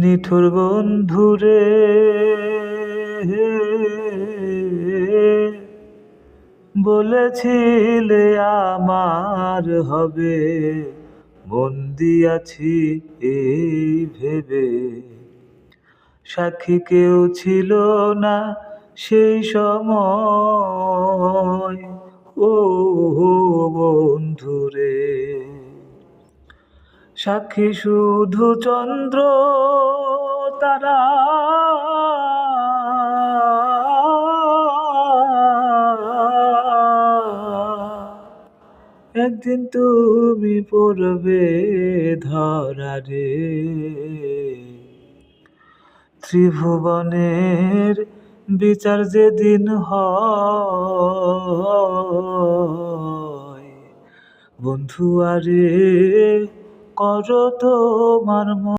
নিঠুর বন্ধুরে বলেছিলে আমার হবে, মন দিয়াছি এই ভেবে। সাক্ষী কেউ ছিল না সেই সময়, ও বন্ধুরে। সাক্ষী শুধু চন্দ্র তারা, একদিন তুমি পড়বে ধরারে। ত্রিভুবনের বিচার যেদিন হয়, বন্ধু আরে করো তোমার